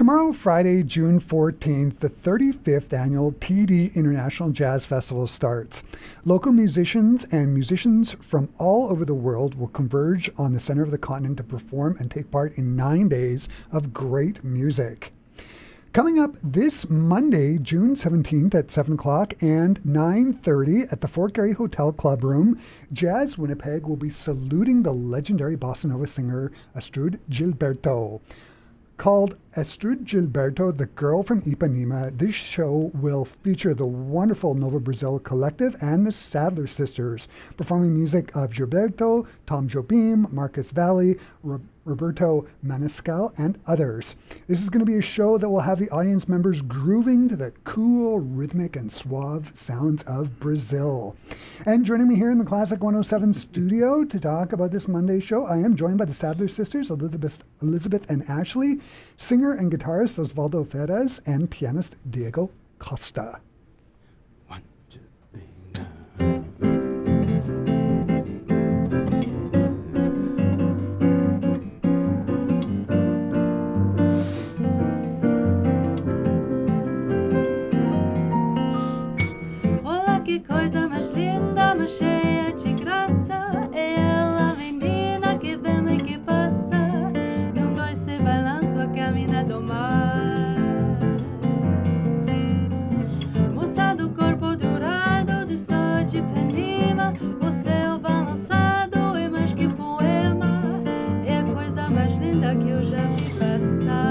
Tomorrow, Friday, June 14th, the 35th annual TD International Jazz Festival starts. Local musicians and musicians from all over the world will converge on the center of the continent to perform and take part in 9 days of great music. Coming up this Monday, June 17th at 7 o'clock and 9:30 at the Fort Garry Hotel Club Room, Jazz Winnipeg will be saluting the legendary bossa nova singer Astrud Gilberto. Called Astrud Gilberto, the Girl from Ipanema, this show will feature the wonderful Nova Brasil Collective and the Sadler Sisters, performing music of Gilberto, Tom Jobim, Marcus Valli, Roberto Maniscal, and others. This is going to be a show that will have the audience members grooving to the cool, rhythmic, and suave sounds of Brazil. And joining me here in the Classic 107 studio to talk about this Monday show, I am joined by the Sadler Sisters, Elizabeth and Ashley, singer and guitarist Osvaldo Ferraz, and pianist Diego Costa. 1, 2, 3, Olá, que coisa mais linda, mais cheia de graça. É ela, menina, que vem e que passa. Num dois se balança a caminhar do mar. Moça do corpo dourado do sol de Ipanema, o céu balançado é mais que poema. É a coisa mais linda que eu já vi passar.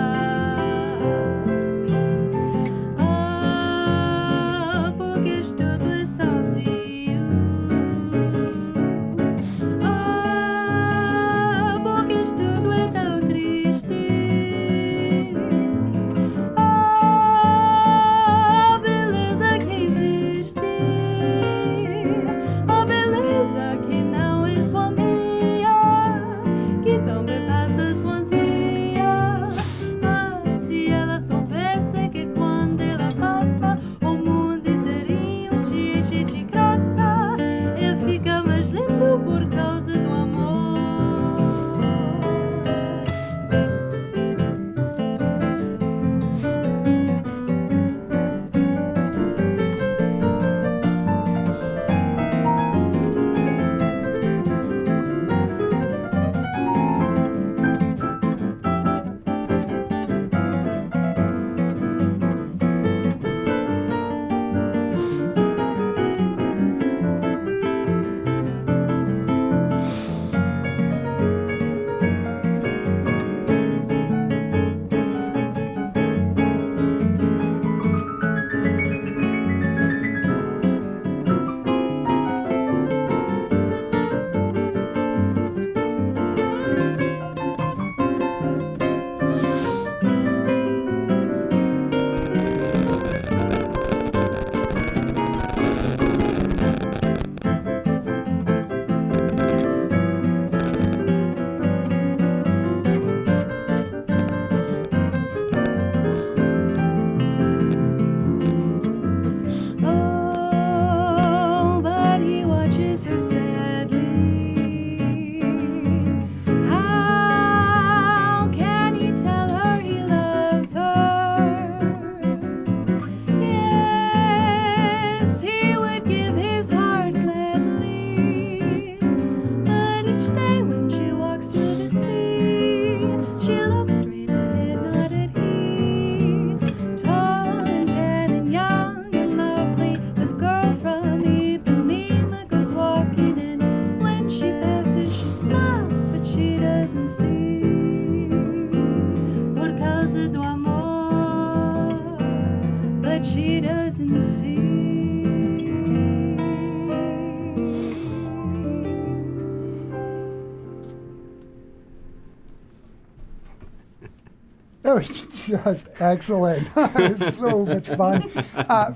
That was just excellent. It was so much fun.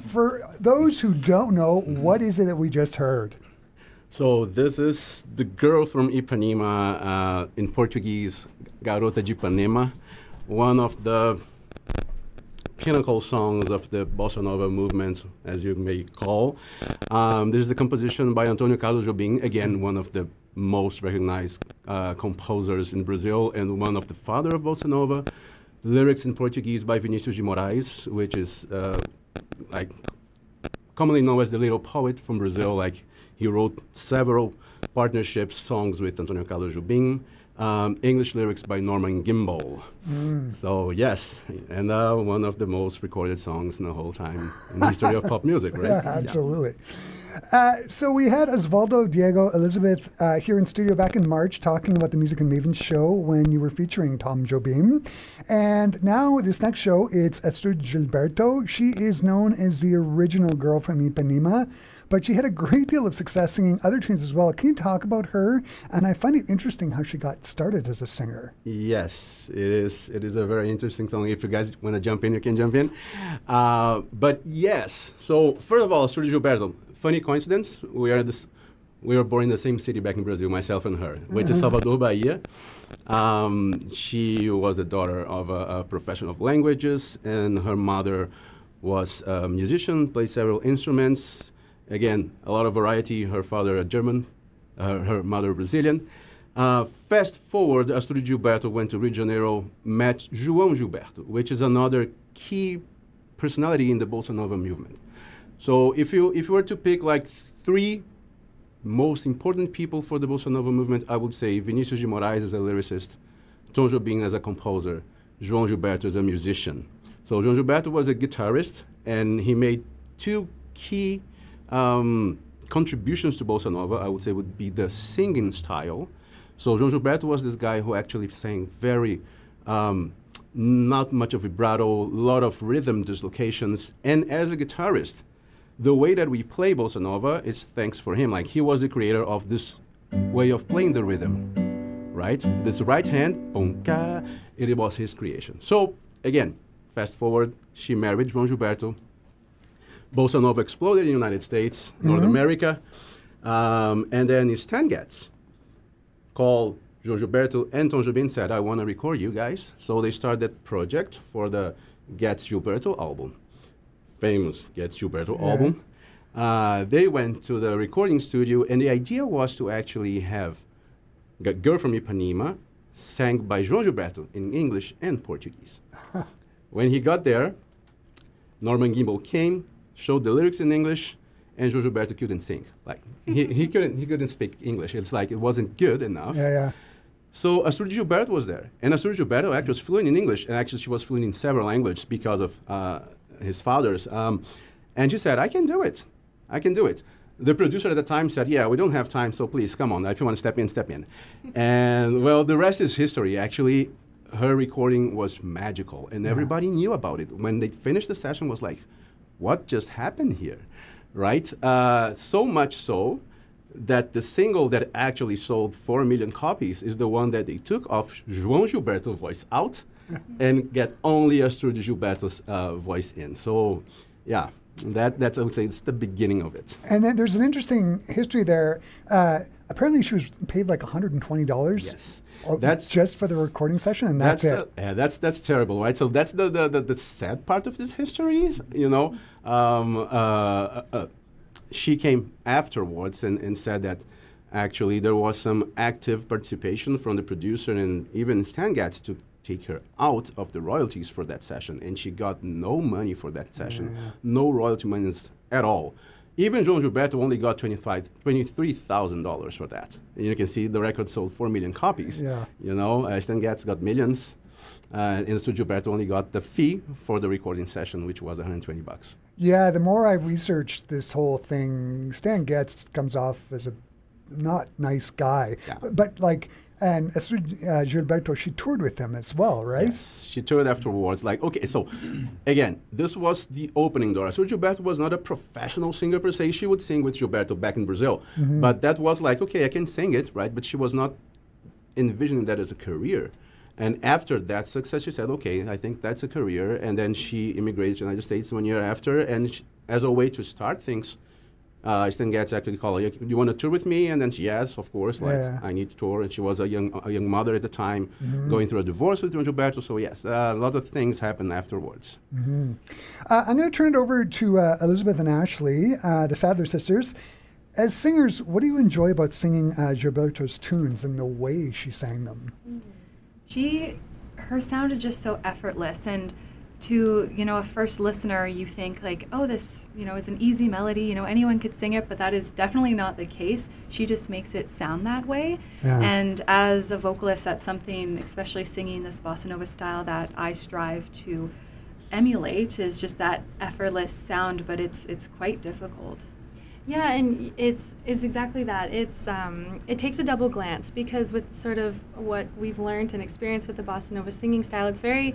For those who don't know, what is it that we just heard? So this is the Girl from Ipanema, in Portuguese, Garota de Ipanema, one of the pinnacle songs of the bossa nova movement, as you may call. This is the composition by Antônio Carlos Jobim, again, one of the most recognized composers in Brazil and one of the father of bossa nova. lyrics in Portuguese by Vinícius de Moraes, which is like commonly known as the little poet from Brazil. Like he wrote several partnerships, songs with Antonio Carlos Jobim, English lyrics by Norman Gimbel. So yes, and one of the most recorded songs in the whole time in the history of pop music, right? Yeah, absolutely. So we had Osvaldo, Diego, Elizabeth here in studio back in March talking about the Music and Maven show when you were featuring Tom Jobim. And now this next show, it's Astrud Gilberto. She is known as the original girl from Ipanema, but she had a great deal of success singing other tunes as well. Can you talk about her? And I find it interesting how she got started as a singer. Yes, it is. It is a very interesting song. If you guys want to jump in, you can jump in. But yes, so first of all, Astrud Gilberto. Funny coincidence, we were born in the same city back in Brazil, myself and her, which is Salvador, Bahia. She was the daughter of a professional of languages, and her mother was a musician, played several instruments. Again, a lot of variety. Her father a German, her mother Brazilian. Fast forward, Astrud Gilberto went to Rio de Janeiro, met João Gilberto, which is another key personality in the Bossa Nova movement. So if you were to pick like three most important people for the Bossa Nova movement, I would say Vinícius de Moraes as a lyricist, Tom Jobim as a composer, João Gilberto as a musician. So João Gilberto was a guitarist, and he made two key contributions to Bossa Nova, I would say would be the singing style. So João Gilberto was this guy who actually sang very, not much of vibrato, a lot of rhythm dislocations, and as a guitarist, the way that we play Bossa Nova is thanks for him. Like he was the creator of this way of playing the rhythm, right? This right hand, pum-ka, it was his creation. So again, fast forward, she married João Gilberto. Bossa Nova exploded in the United States, North America, and then Stan Getz called João Gilberto and Tom Jobim, said, I want to record you guys. So they started that project for the Getz Gilberto album. Famous Getz Gilberto album. They went to the recording studio, and the idea was to actually have a girl from Ipanema sang by João Gilberto in English and Portuguese. When he got there, Norman Gimbel came, showed the lyrics in English, and João Gilberto couldn't sing. Like he couldn't speak English. It's like it wasn't good enough. So Astrud Gilberto was there, and Astrud Gilberto actually was fluent in English, and actually she was fluent in several languages because of his father's. And she said, I can do it. I can do it. The producer at the time said, yeah, we don't have time, so please, come on. If you want to step in, step in. And, well, the rest is history. Actually, her recording was magical, and everybody knew about it. When they finished the session, was like, what just happened here, right? So much so that the single that actually sold 4 million copies is the one that they took off João Gilberto's voice out and get only Astrud Gilberto's voice in. So, yeah, that's, I would say, it's the beginning of it. And then there's an interesting history there. Apparently she was paid like $120. Yes. That's just for the recording session, and that's it. Yeah, that's terrible, right? So that's the sad part of this history, you know. She came afterwards and said that actually there was some active participation from the producer and even Stan Getz to take her out of the royalties for that session, and she got no money for that session, no royalty monies at all. Even João Gilberto only got $23,000 for that. And you can see the record sold 4 million copies. Yeah. You know, Stan Getz got millions, and Astrud Gilberto only got the fee for the recording session, which was $120. Yeah, the more I researched this whole thing, Stan Getz comes off as a not nice guy. Yeah. But like, and Astrud Gilberto, she toured with him as well, right? Yes, she toured afterwards. Like, okay, so again, this was the opening door. Astrud Gilberto was not a professional singer per se. She would sing with Gilberto back in Brazil. But that was like, okay, I can sing it, right? But she was not envisioning that as a career. And after that success, she said, okay, I think that's a career. And then she immigrated to the United States 1 year after. And as a way to start things, Stan Getz actually called her, you want to tour with me? And then she, yes, of course, like, I need to tour. And she was a young mother at the time, going through a divorce with João Gilberto. So yes, a lot of things happened afterwards. I'm going to turn it over to Elizabeth and Ashley, the Sadler sisters. As singers, what do you enjoy about singing Gilberto's tunes and the way she sang them? She her sound is just so effortless, and to, you know, a first listener, you think like, oh, this, you know, is an easy melody, you know, anyone could sing it, but that is definitely not the case. She just makes it sound that way. Yeah. And as a vocalist, that's something, especially singing this bossa nova style, that I strive to emulate, is just that effortless sound, but it's quite difficult. Yeah, and it's exactly that. It takes a double glance, because with sort of what we've learned and experienced with the bossa nova singing style, it's very,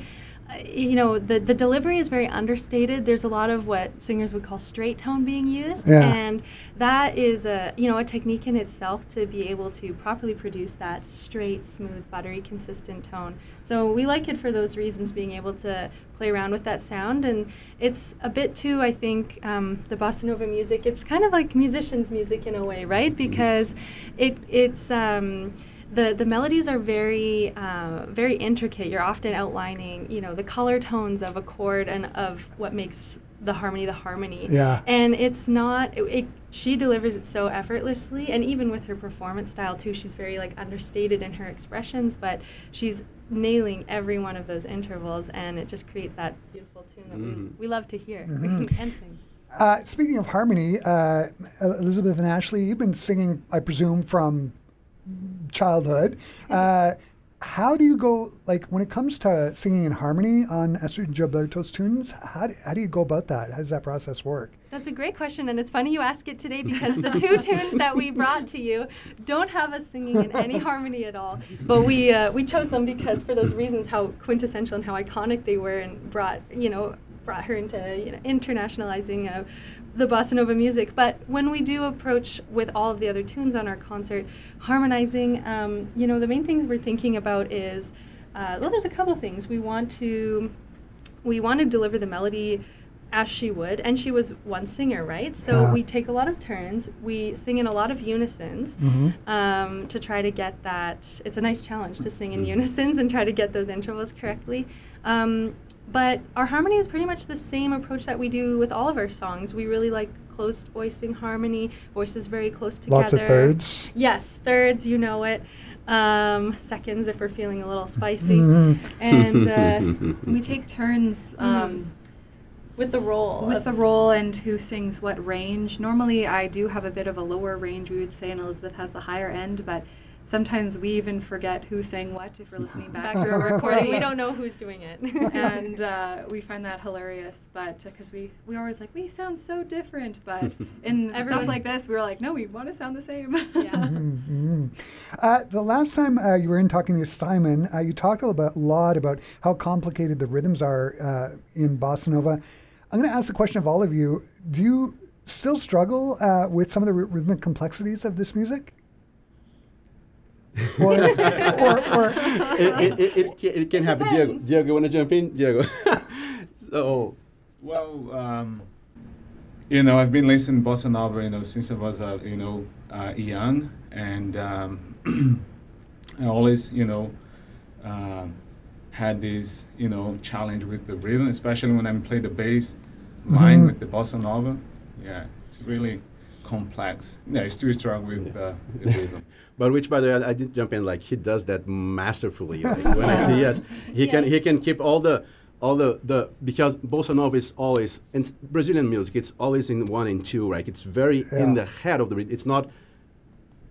you know, the delivery is very understated. There's a lot of what singers would call straight tone being used, Yeah. and that is a, you know, a technique in itself to be able to properly produce that straight, smooth, buttery, consistent tone. So we like it for those reasons, being able to play around with that sound. And it's a bit too, I think, the bossa nova music, it's kind of like musicians' music in a way, right? Because it's the melodies are very very intricate. You're often outlining, you know, the color tones of a chord and of what makes the harmony. Yeah. And it's not, she delivers it so effortlessly, and even with her performance style too, she's very like understated in her expressions, but she's nailing every one of those intervals, and it just creates that beautiful tune that we love to hear and sing. Speaking of harmony, Elizabeth and Ashley, you've been singing, I presume, from childhood. How do you go, like, when it comes to singing in harmony on Astrud Gilberto's tunes, how do you go about that? How does that process work? That's a great question, and it's funny you ask it today, because the two tunes that we brought to you don't have us singing in any harmony at all. But we chose them because, for those reasons, how quintessential and how iconic they were, and brought her into, you know, internationalizing the bossa nova music. But when we do approach with all of the other tunes on our concert, harmonizing, you know, the main things we're thinking about is, well, there's a couple things. We want to deliver the melody as she would, and she was one singer, right? So we take a lot of turns. We sing in a lot of unisons to try to get that. It's a nice challenge to sing in unisons and try to get those intervals correctly. But our harmony is pretty much the same approach that we do with all of our songs. We really like close voicing harmony, voices very close together. Lots of thirds? Yes, thirds, you know it. Seconds if we're feeling a little spicy. And We take turns with the role. with the role and who sings what range. Normally I do have a bit of a lower range, we would say, and Elizabeth has the higher end, but sometimes we even forget who sang what if we're listening back to a recording. We don't know who's doing it. And we find that hilarious, but because we always like, we sound so different, but in stuff like this, we were like, no, we want to sound the same. Yeah. The last time you were in talking to Simon, you talked a lot about how complicated the rhythms are in bossa nova. I'm going to ask the question of all of you. Do you still struggle with some of the rhythmic complexities of this music? or it can happen. Diego, you want to jump in? Diego. So, well, you know, I've been listening to bossa nova, you know, since I was, young, and I always, you know, had this, you know, challenge with the rhythm, especially when I play the bass line with the bossa nova. Yeah, it's really complex. Yeah, I still struggle with the rhythm. But which, by the way, I did jump in. Like, he does that masterfully. Like, when I see, yes, he can keep all the because bossa nova is always, in Brazilian music, it's always in 1 and 2, right? It's very in the head of the rhythm. It's not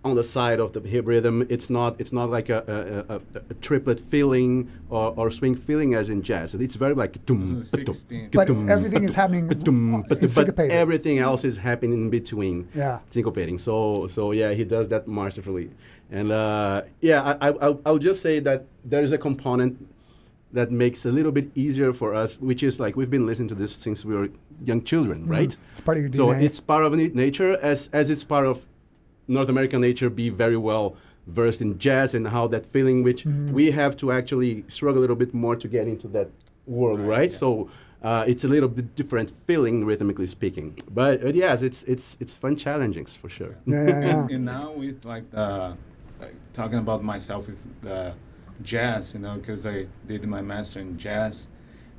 on the side of the hip rhythm. It's not like a triplet feeling or swing feeling as in jazz. It's very like but everything is happening. It's syncopated. Everything else is happening in between. Yeah, syncopating. So yeah, he does that masterfully. And I'll just say that there is a component that makes it a little bit easier for us, which is like we've been listening to this since we were young children, right? It's part of your DNA. So it's part of nature, as it's part of North American nature, be very well versed in jazz and how that feeling, which we have to actually struggle a little bit more to get into that world, right? Yeah. So it's a little bit different feeling, rhythmically speaking. But yes, it's fun, challenging for sure. Yeah. And now with like talking about myself with the jazz, you know, because I did my master in jazz,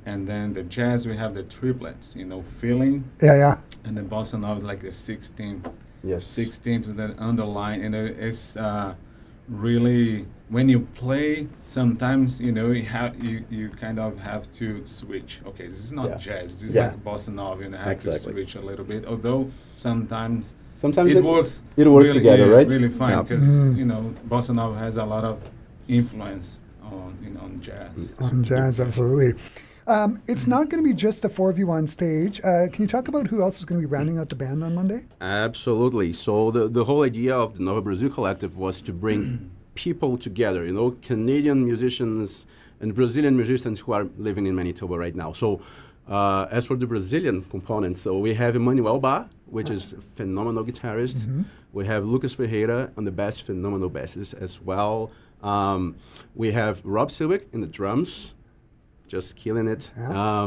and then the jazz we have the triplets, you know, feeling. Yeah. And the bossa nova is like the 16th. Yes. 16th is that underline, and it's really, when you play, sometimes you kind of have to switch. Okay, this is not jazz. This is like bossa nova, and I have to switch a little bit. Although sometimes it works. It works really, together, right? Really fine because bossa nova has a lot of influence on jazz. On jazz, absolutely. It's not going to be just the four of you on stage. Can you talk about who else is going to be rounding out the band on Monday? Absolutely. So the whole idea of the Nova Brasil Collective was to bring people together, Canadian musicians and Brazilian musicians who are living in Manitoba right now. So as for the Brazilian component, so we have Emmanuel Ba, which is a phenomenal guitarist. We have Lucas Ferreira on the bass, phenomenal bassist as well. We have Rob Silwick in the drums, just killing it. Yeah.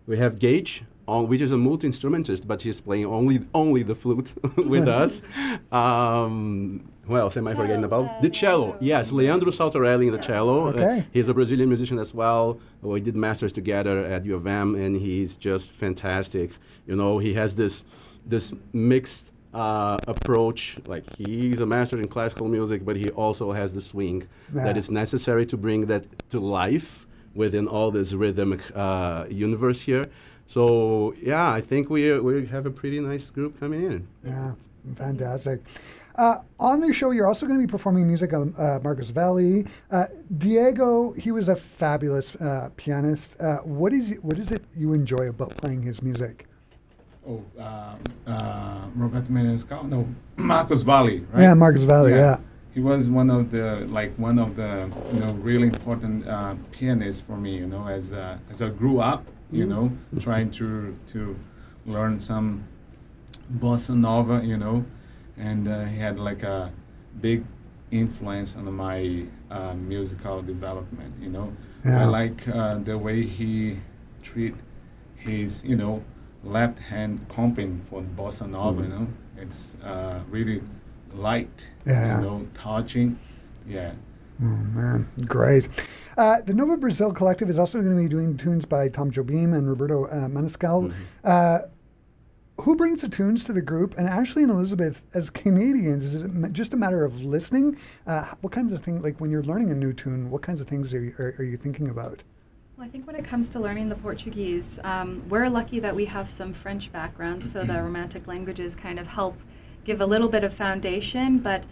We have Gage, which is a multi-instrumentist, but he's playing only the flute with us. Who else am I forgetting about? The cello. Yes, Leandro Saltarelli in the cello. Okay. He's a Brazilian musician as well. We did masters together at U of M, and he's just fantastic. He has this mixed approach. Like, he's a master in classical music, but he also has the swing that is necessary to bring that to life within all this rhythmic universe here. So yeah, I think we have a pretty nice group coming in. Yeah, fantastic. On the show, you're also going to be performing music on Marcus Valley. Diego, he was a fabulous pianist. What is it you enjoy about playing his music? Roberto Menescal? No, Marcus Valley, right? Yeah, Marcus Valley, yeah. He was one of the really important pianists for me. As I grew up, trying to learn some bossa nova, and he had like a big influence on my musical development. I like the way he treat his left hand comping for bossa nova. It's really light, touching. Yeah. Oh, man, great. The Nova Brasil Collective is also going to be doing tunes by Tom Jobim and Roberto Maniscal. Who brings the tunes to the group? And Ashley and Elizabeth, as Canadians, is it just a matter of listening? What kinds of things, like when you're learning a new tune, what kinds of things are you thinking about? Well, I think when it comes to learning the Portuguese, we're lucky that we have some French background, so the Romantic languages kind of help give a little bit of foundation, but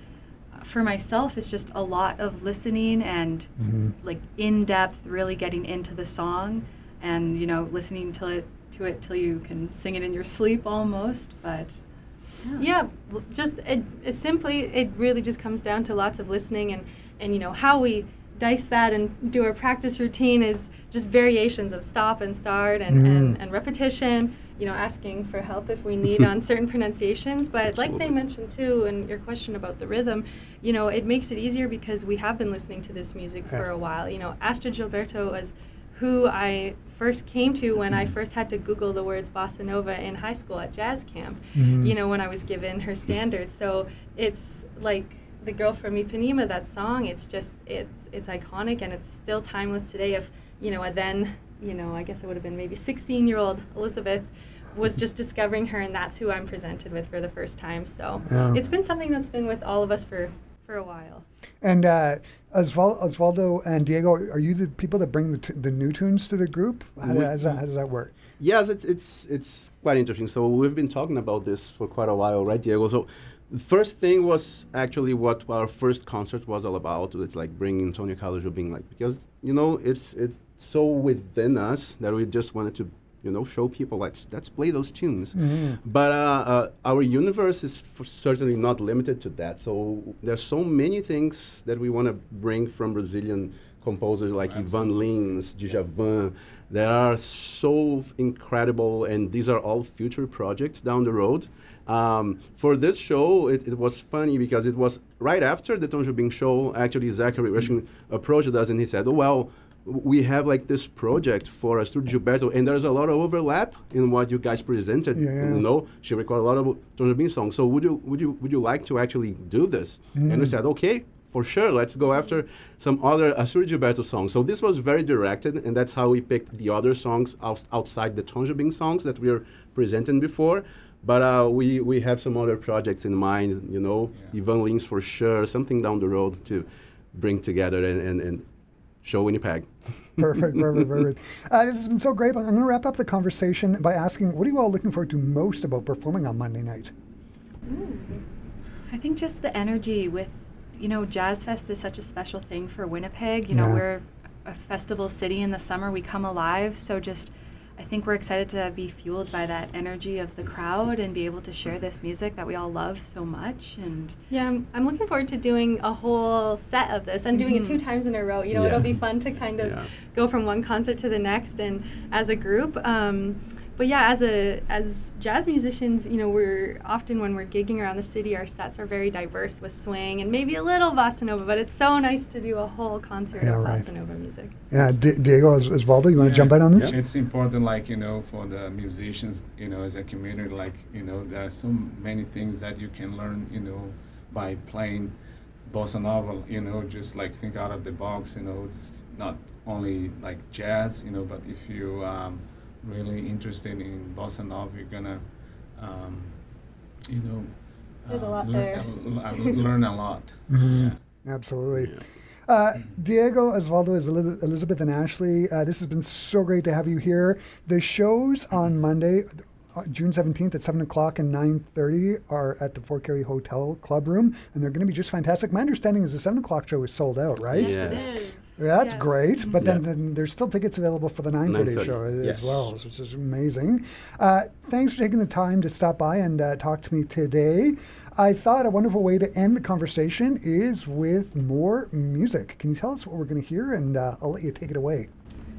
for myself, it's just a lot of listening and like in-depth, really getting into the song and, listening to it till you can sing it in your sleep almost, but yeah, just it really just comes down to lots of listening and how we dice that and do our practice routine is just variations of stop and start and repetition, asking for help if we need on certain pronunciations. But like they mentioned too, in your question about the rhythm, it makes it easier because we have been listening to this music for a while. Astrud Gilberto was who I first came to when I first had to Google the words bossa nova in high school at jazz camp, when I was given her standards. So it's like The Girl from Ipanema, that song, it's iconic and it's still timeless today. If, then, I guess I would have been maybe 16-year-old Elizabeth was just discovering her, and that's who I'm presented with for the first time. So it's been something that's been with all of us for a while. And Osvaldo and Diego, are you the people that bring the new tunes to the group? How does that work? Yes, it's quite interesting. So we've been talking about this for quite a while, right, Diego? So the first thing was actually what our first concert was all about. It's like bringing Antonio Carlos Jobim, because it's so within us that we just wanted to show people let's play those tunes. But our universe is certainly not limited to that. So there's so many things that we want to bring from Brazilian composers like Ivan Lins, Djavan, that are so incredible, and these are all future projects down the road. For this show, it was funny because it was right after the Tom Jobim show. Actually, Zachary Rushing approached us and he said, we have like this project for Astrud Gilberto, and there's a lot of overlap in what you guys presented. She recorded a lot of Tom Jobim songs. So would you like to actually do this? And we said, okay, for sure, let's go after some other Astrud Gilberto songs. So this was very directed, and that's how we picked the other songs outside the Tom Jobim songs that we were presenting before. But we have some other projects in mind, you know, Yeah. Ivan links for sure, something down the road to bring together and show Winnipeg. Perfect. This has been so great. I'm going to wrap up the conversation by asking, what are you all looking forward to most about performing on Monday night? I think just the energy with, you know, Jazz Fest is such a special thing for Winnipeg. You know, Yeah. we're a festival city in the summer. We come alive. So just, I think we're excited to be fueled by that energy of the crowd and be able to share this music that we all love so much. And Yeah, I'm looking forward to doing a whole set of this and doing it 2 times in a row. You know, Yeah. it'll be fun to kind of Yeah. go from one concert to the next and as a group. But yeah, as jazz musicians, you know, we're often when we're gigging around the city, our sets are very diverse with swing and maybe a little bossa nova. But it's so nice to do a whole concert Yeah, of right. bossa nova music. Yeah, Diego, Osvaldo, you want to jump in on this? It's important, like, you know, for the musicians, you know, as a community, like, you know, there are so many things that you can learn, you know, by playing bossa nova, you know, just like think out of the box, you know, it's not only like jazz, you know, but if you really interested in bossa nova, you're gonna, you know, There's a lot learn a lot. Mhm. Yeah. Absolutely. Diego, Osvaldo, Elizabeth, and Ashley, this has been so great to have you here. The shows on Monday, June 17th at 7 o'clock and 9:30 are at the Fort Garry Hotel Club Room, and they're going to be just fantastic. My understanding is the 7 o'clock show is sold out, right? Yes, Yeah. it is. That's Yes. great, but Yeah. then there's still tickets available for the 9:30 9:30, show as yes. well, which is amazing. Thanks for taking the time to stop by and talk to me today. I thought a wonderful way to end the conversation is with more music. Can you tell us what we're going to hear? And I'll let you take it away.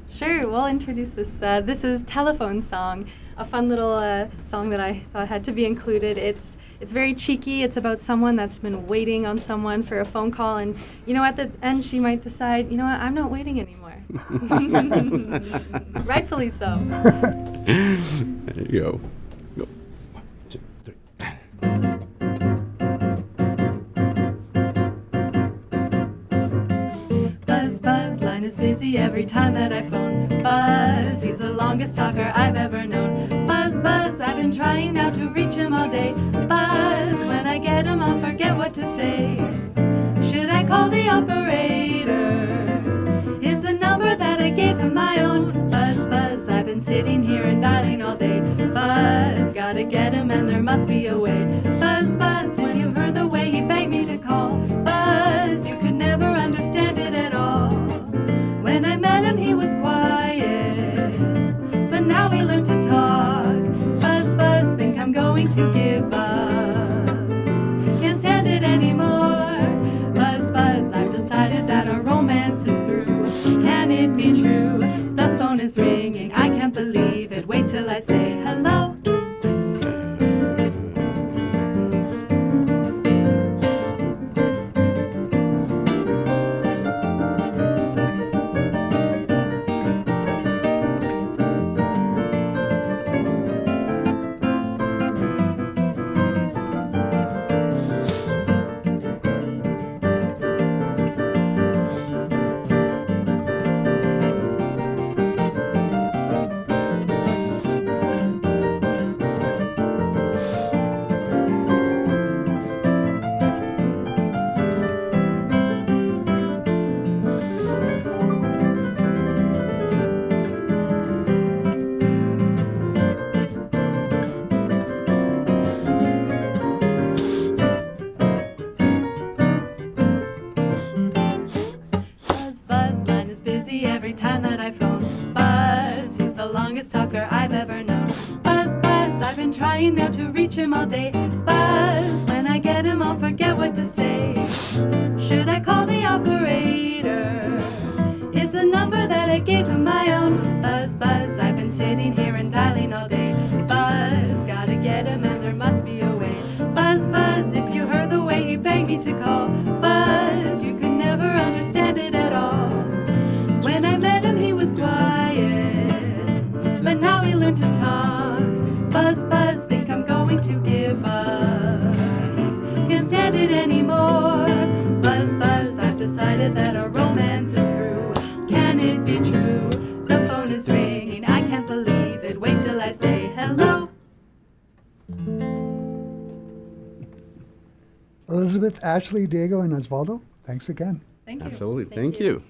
Sure, we'll introduce this. This is Telephone Song, a fun little song that I thought had to be included. It's very cheeky. It's about someone that's been waiting on someone for a phone call, and you know, at the end she might decide, you know what, I'm not waiting anymore. Rightfully so. There you go. Go. 1, 2, 3. Buzz, buzz, line is busy every time that I phone. Buzz, he's the longest talker I've ever known. Buzz, buzz, I've been trying now to reach him all day. Buzz, when I get him I'll forget what to say. Should I call the operator? Is the number that I gave him my own? Buzz, buzz, I've been sitting here and dialing all day. Buzz, gotta get him and there must be a way. Buzz, buzz, if you heard the way he begged me to call. Buzz, you could never understand it at all. When I met him he was quiet, but now we learned to talk. Buzz, buzz, think I'm going to give up. Can't stand it anymore. Buzz, buzz, I've decided that our romance is through. Can it be true? The phone is ringing, I can't believe it. Wait till I say hello. Buzz, buzz, line is busy every time that I phone. Buzz, he's the longest talker I've ever known. Buzz, buzz, I've been trying now to reach him all day. Buzz, when I get him I'll forget what to say. Should I call the operator? Is the number that I gave him my own? Buzz, buzz, I've been sitting here and dialing all day. Buzz, gotta get him and there must be a way. Buzz, buzz, if you heard the way he begged me to call. Buzz, you could never understand it at all. When I met him he was quiet, but now we learned to talk. Buzz, buzz, think I'm going to give up. Can't stand it anymore. Buzz, buzz, I've decided that our romance is through. Can it be true? The phone is ringing, I can't believe Elizabeth, Ashley, Diego, and Osvaldo, thanks again. Thank you. Absolutely. Thank you.